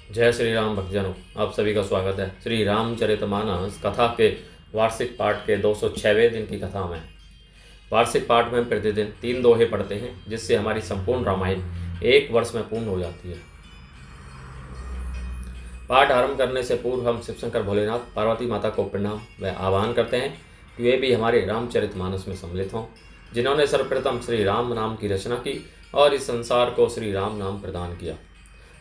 जय श्री राम भक्तजनों, आप सभी का स्वागत है श्री रामचरितमानस कथा के वार्षिक पाठ के 206वें दिन की कथा में। वार्षिक पाठ में हम प्रतिदिन 3 दोहे पढ़ते हैं, जिससे हमारी संपूर्ण रामायण 1 वर्ष में पूर्ण हो जाती है। पाठ आरंभ करने से पूर्व हम शिवशंकर भोलेनाथ पार्वती माता को प्रणाम व आह्वान करते हैं कि वे भी हमारे रामचरितमानस में सम्मिलित हों, जिन्होंने सर्वप्रथम श्री राम नाम की रचना की और इस संसार को श्री राम नाम प्रदान किया।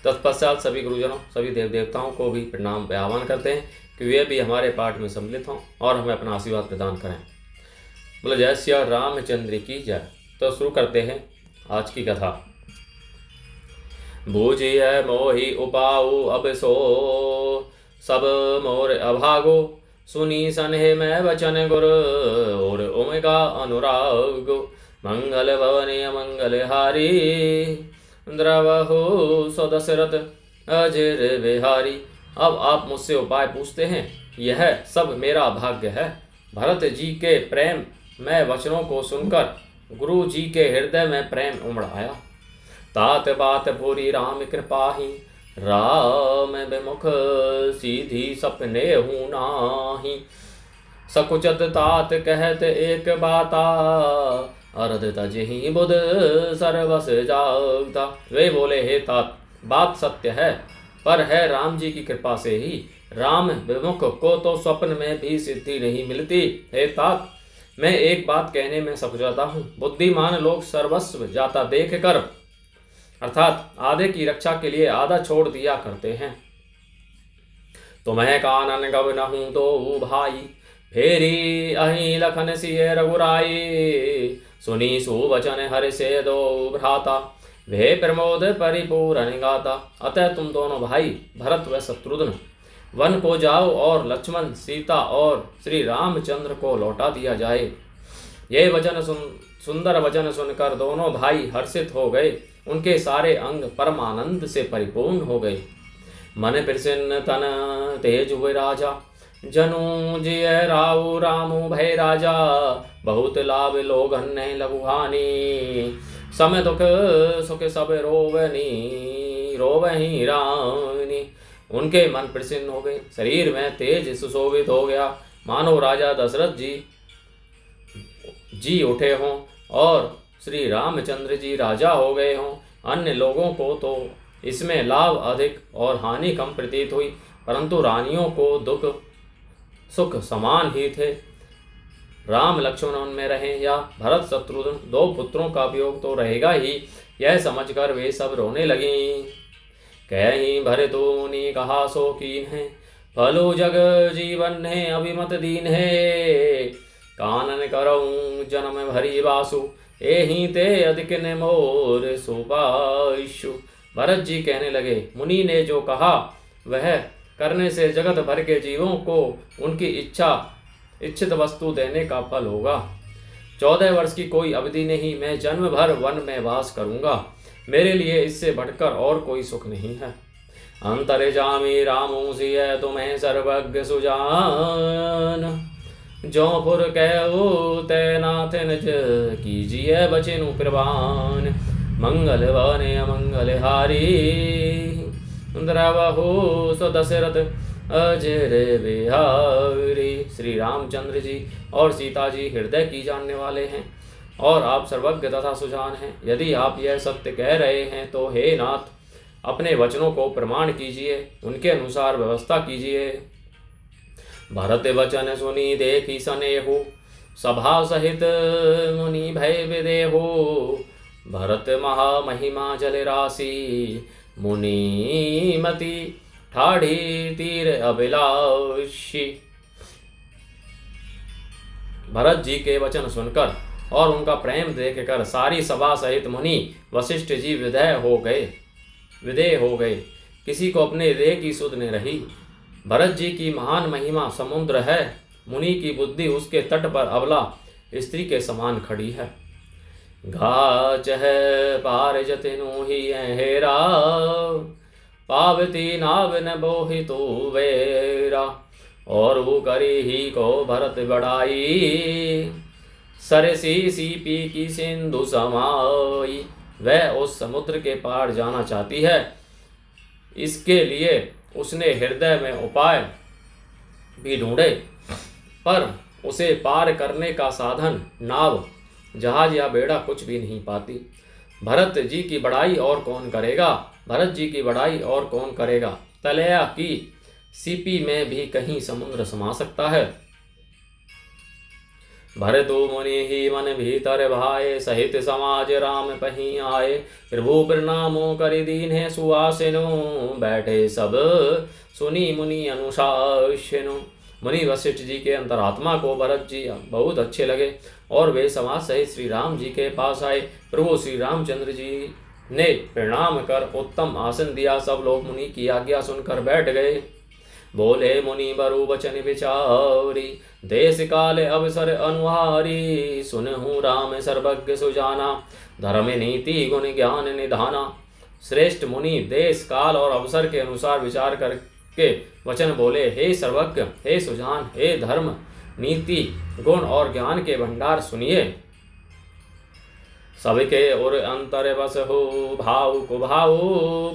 तत्पश्चात सभी गुरुजनों, सभी देव देवताओं को भी प्रणाम व आह्वान करते हैं कि वे भी हमारे पाठ में सम्मिलित हों और हमें अपना आशीर्वाद प्रदान करें। बोलो जय श्री रामचंद्र की जय। तो शुरू करते हैं आज की कथा। बूझिए मोहि उपाऊ अब सो सब मोर अभागो, सुनी सन्हे में वचन गुर और ओमेगा अनुराग। मंगल भवने मंगल हारी, द्रवहु सो दशरथ अजर बिहारी। अब आप मुझसे उपाय पूछते हैं, यह सब मेरा भाग्य है। भरत जी के प्रेम में वचनों को सुनकर गुरु जी के हृदय में प्रेम उमड़ आया। तात बात पूरी राम कृपाही, राम विमुख सीधी सपने हूँ नाही। सकुचत तात कहत एक बाता, अरद तजहि बुध सर्वस जागता। वे बोले, हे तात, बात सत्य है, पर है राम जी की कृपा से ही। राम विमुख को तो स्वप्न में भी सिद्धि नहीं मिलती। हे तात, मैं एक बात कहने में सकुचाता हूँ। बुद्धिमान लोग सर्वस्व जाता देख कर, अर्थात आधे की रक्षा के लिए आधा छोड़ दिया करते हैं। तुम्हें कानन गव न हूँ तो भाई, फेरी अहि लखन सिय रघुराई। सुनी सुवचन हरि से दो भ्राता, वे प्रमोद परिपूर्ण गाता। अतः तुम दोनों भाई भरत व शत्रुघ्न वन को जाओ और लक्ष्मण, सीता और श्री रामचंद्र को लौटा दिया जाए। ये वचन सुंदर वचन सुनकर दोनों भाई हर्षित हो गए। उनके सारे अंग परमानंद से परिपूर्ण हो गए। मन प्रसन्न तन तेज हुए राजा, जनु जिय राउ रामु भय राजा। बहुत लाभ लोगन ने लघुहानी, समय दुख सुख सब रोवही रानी। उनके मन प्रसन्न हो गए, शरीर में तेज सुशोभित हो गया, मानो राजा दशरथ जी उठे हों और श्री रामचंद्र जी राजा हो गए हों। अन्य लोगों को तो इसमें लाभ अधिक और हानि कम प्रतीत हुई, परंतु रानियों को दुख सुख समान ही थे। राम लक्ष्मण उनमें रहें या भरत शत्रुघ्न, 2 पुत्रों का वियोग तो रहेगा ही, यह समझकर वे सब रोने लगी। कहीं भरतु मुनि कहा सो कीन है, फलो जग जीवन है अभिमत दीन है। कानन करऊं जन्म भरी वासु, एहि ते अधिक ने मोर सुपाशु। भरत जी कहने लगे, मुनि ने जो कहा वह करने से जगत भर के जीवों को उनकी इच्छित वस्तु देने का फल होगा। 14 वर्ष की कोई अवधि नहीं, मैं जन्म भर वन में वास करूंगा। मेरे लिए इससे बढ़कर और कोई सुख नहीं है। अंतर्जामी रामो सिय तुम्हें सर्वज्ञ सुजान, जो फुर कहो तैनाथ निज कीजिए बचेनु प्रवान। मंगल वने अमंगल हारी, द्रवहु सो दशरथ अजर बिहारी। श्री रामचंद्र जी और सीता जी हृदय की जानने वाले हैं और आप सर्वज्ञ तथा सुजान हैं। यदि आप यह सत्य कह रहे हैं तो हे नाथ, अपने वचनों को प्रमाण कीजिए, उनके अनुसार व्यवस्था कीजिए। भरत वचन सुनी देखी सनेहु, सभा सहित मुनि भय विदेहु। भरत महामहिमा जल राशि, मुनिमति ठाढ़ी तीर अभिलाषी। भरत जी के वचन सुनकर और उनका प्रेम देखकर सारी सभा सहित मुनि वशिष्ठ जी विदेह हो गए। किसी को अपने देह की सुध नहीं रही। भरत जी की महान महिमा समुद्र है, मुनि की बुद्धि उसके तट पर अबला स्त्री के समान खड़ी है। घाच है पार जतनु ही हेरा, पावती नाव न बोहि तो वेरा। और वो करी ही को भरत बढ़ाई, सरसी सीपी की सिंधु समाई। वह उस समुद्र के पार जाना चाहती है, इसके लिए उसने हृदय में उपाय भी ढूंढे, पर उसे पार करने का साधन नाव, जहाज या बेड़ा कुछ भी नहीं पाती। भरत जी की बड़ाई और कौन करेगा, भरत जी की बड़ाई और कौन करेगा। तलैया की सीपी में भी कहीं समुद्र समा सकता है। भरतु मुनि ही मन भीतर भाए, सहित समाज राम पहीं आए। प्रभु प्रणामो करि दीन्हे सुआसिनो, बैठे सब सुनी मुनि अनुशासिनो। मुनि वशिष्ठ जी के अंतरात्मा को भरत जी बहुत अच्छे लगे और वे समाज सहित श्री राम जी के पास आए। प्रभु श्री रामचंद्र जी ने प्रणाम कर उत्तम आसन दिया। सब लोग मुनि की आज्ञा सुनकर बैठ गए। बोले मुनि बरु बचन विचारी, देश काल अवसर अनुहारी। सुनहु राम सर्वज्ञ सुजाना, धर्म नीति गुण ज्ञान निधाना। श्रेष्ठ मुनि देश काल और अवसर के अनुसार विचार करके वचन बोले। हे सर्वज्ञ, हे सुजान, हे धर्म नीति गुण और ज्ञान के भंडार सुनिए। सबके उर अंतर बस हो, भाव कुभाव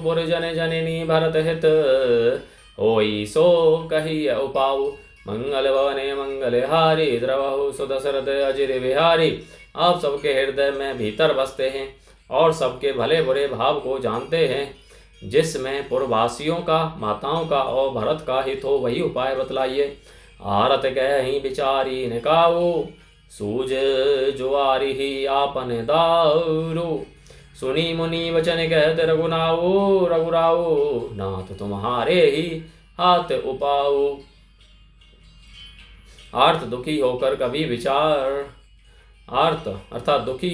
पुरजन जननी भरत हित। होई सो कही उपाऊ, मंगल भवने मंगल हारी। द्रवहु सुदशरथ अजिर बिहारी। आप सबके हृदय में भीतर बसते हैं और सबके भले बुरे भाव को जानते हैं। जिसमें पूर्ववासियों का, माताओं का और भरत का हित हो, वही उपाय बतलाइए। आरत कहि विचारी निकाऊ, सूझ जुआरी ही आपन दारू। सुनी मुनि वचन कहत रघुनाऊ, रघुराऊ नाथ तुम्हारे ही हाथ उपाऊ। आर्त दुखी होकर कभी विचार, आर्त अर्थात दुखी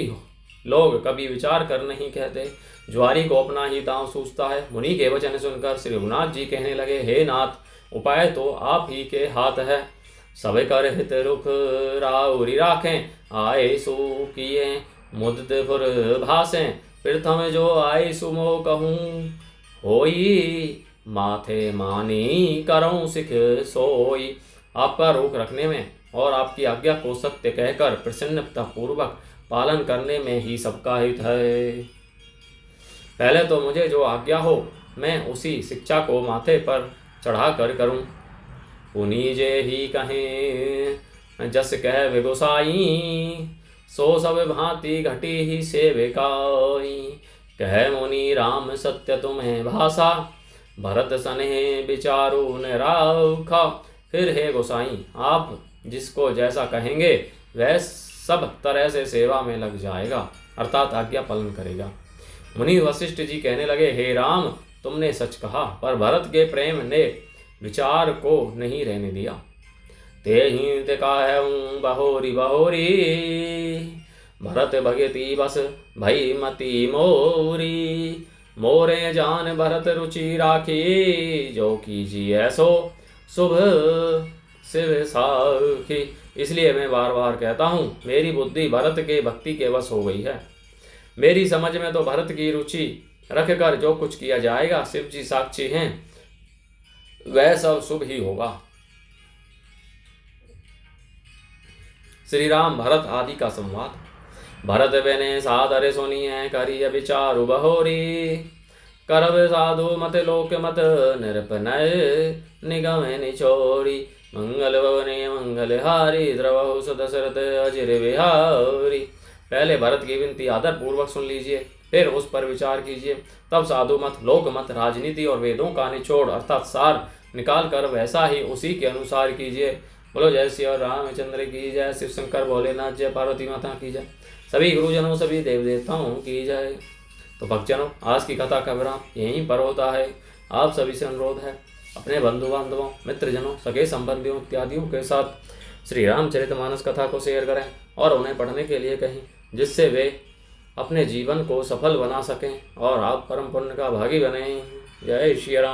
लोग कभी विचार कर नहीं कहते। ज्वारी को अपना ही दांव सूझता है। मुनि के वचन सुनकर श्री रघुनाथ जी कहने लगे, हे नाथ, उपाय तो आप ही के हाथ है। सब कर हित रुख राउरी राखें, आए सो किए मुदित फुर भासें। प्रथम जो आई सुमो कहूँ, होई माथे मानी करऊँ सिख सोई। आपका रोक रखने में और आपकी आज्ञा को सत्य कहकर प्रसन्नता पूर्वक पालन करने में ही सबका हित है। पहले तो मुझे जो आज्ञा हो मैं उसी शिक्षा को माथे पर चढ़ा कर करूं। पुनीजे ही कहें जस कह विगुसाई, सो सब भांति घटी ही सेविकाई। कह मुनि राम सत्य तुम्हें भाषा, भरत सने विचारो निराखा। फिर हे गोसाई, आप जिसको जैसा कहेंगे वह सब तरह से सेवा में लग जाएगा, अर्थात आज्ञा पालन करेगा। मुनि वशिष्ठ जी कहने लगे, हे राम, तुमने सच कहा, पर भरत के प्रेम ने विचार को नहीं रहने दिया। ते ही कहूँ बहोरी बहोरी, भरत भगति बस भई मति मोरी। मोरे जान भरत रुचि राखी, जो कीजिए सो शुभ शिव साखी। इसलिए मैं बार बार कहता हूँ, मेरी बुद्धि भरत के भक्ति के वश हो गई है। मेरी समझ में तो भरत की रुचि रखकर जो कुछ किया जाएगा, शिव जी साक्षी हैं, वह सब शुभ ही होगा। श्री राम भरत आदि का संवाद। भरत बने सादर सुनिए, करिय विचारु बहोरी। करब साधु मत लोक मत, निरपनय निगम निचोरी। मंगल भवने मंगल हारी, द्रवहु सुदशरथ अजिर बिहारी। पहले भरत की विनती आदर पूर्वक सुन लीजिए, फिर उस पर विचार कीजिए। तब साधु मत, लोक मत, राजनीति और वेदों का निचोड़ अर्थात सार निकाल कर वैसा ही उसी के अनुसार कीजिए। बोलो जय श्री रामचंद्र की जय। शिव शंकर भोलेनाथ जय, पार्वती माता की जय। सभी गुरुजनों, सभी देव देवताओं की जय। तो भक्तजनों, आज की कथा का विराम यहीं पर होता है। आप सभी से अनुरोध है, अपने बंधु बांधवों, मित्रजनों, सगे संबंधियों इत्यादियों के साथ श्री रामचरितमानस कथा को शेयर करें और उन्हें पढ़ने के लिए कहें, जिससे वे अपने जीवन को सफल बना सकें और आप परम पुण्य का भागी बने। जय श्री राम।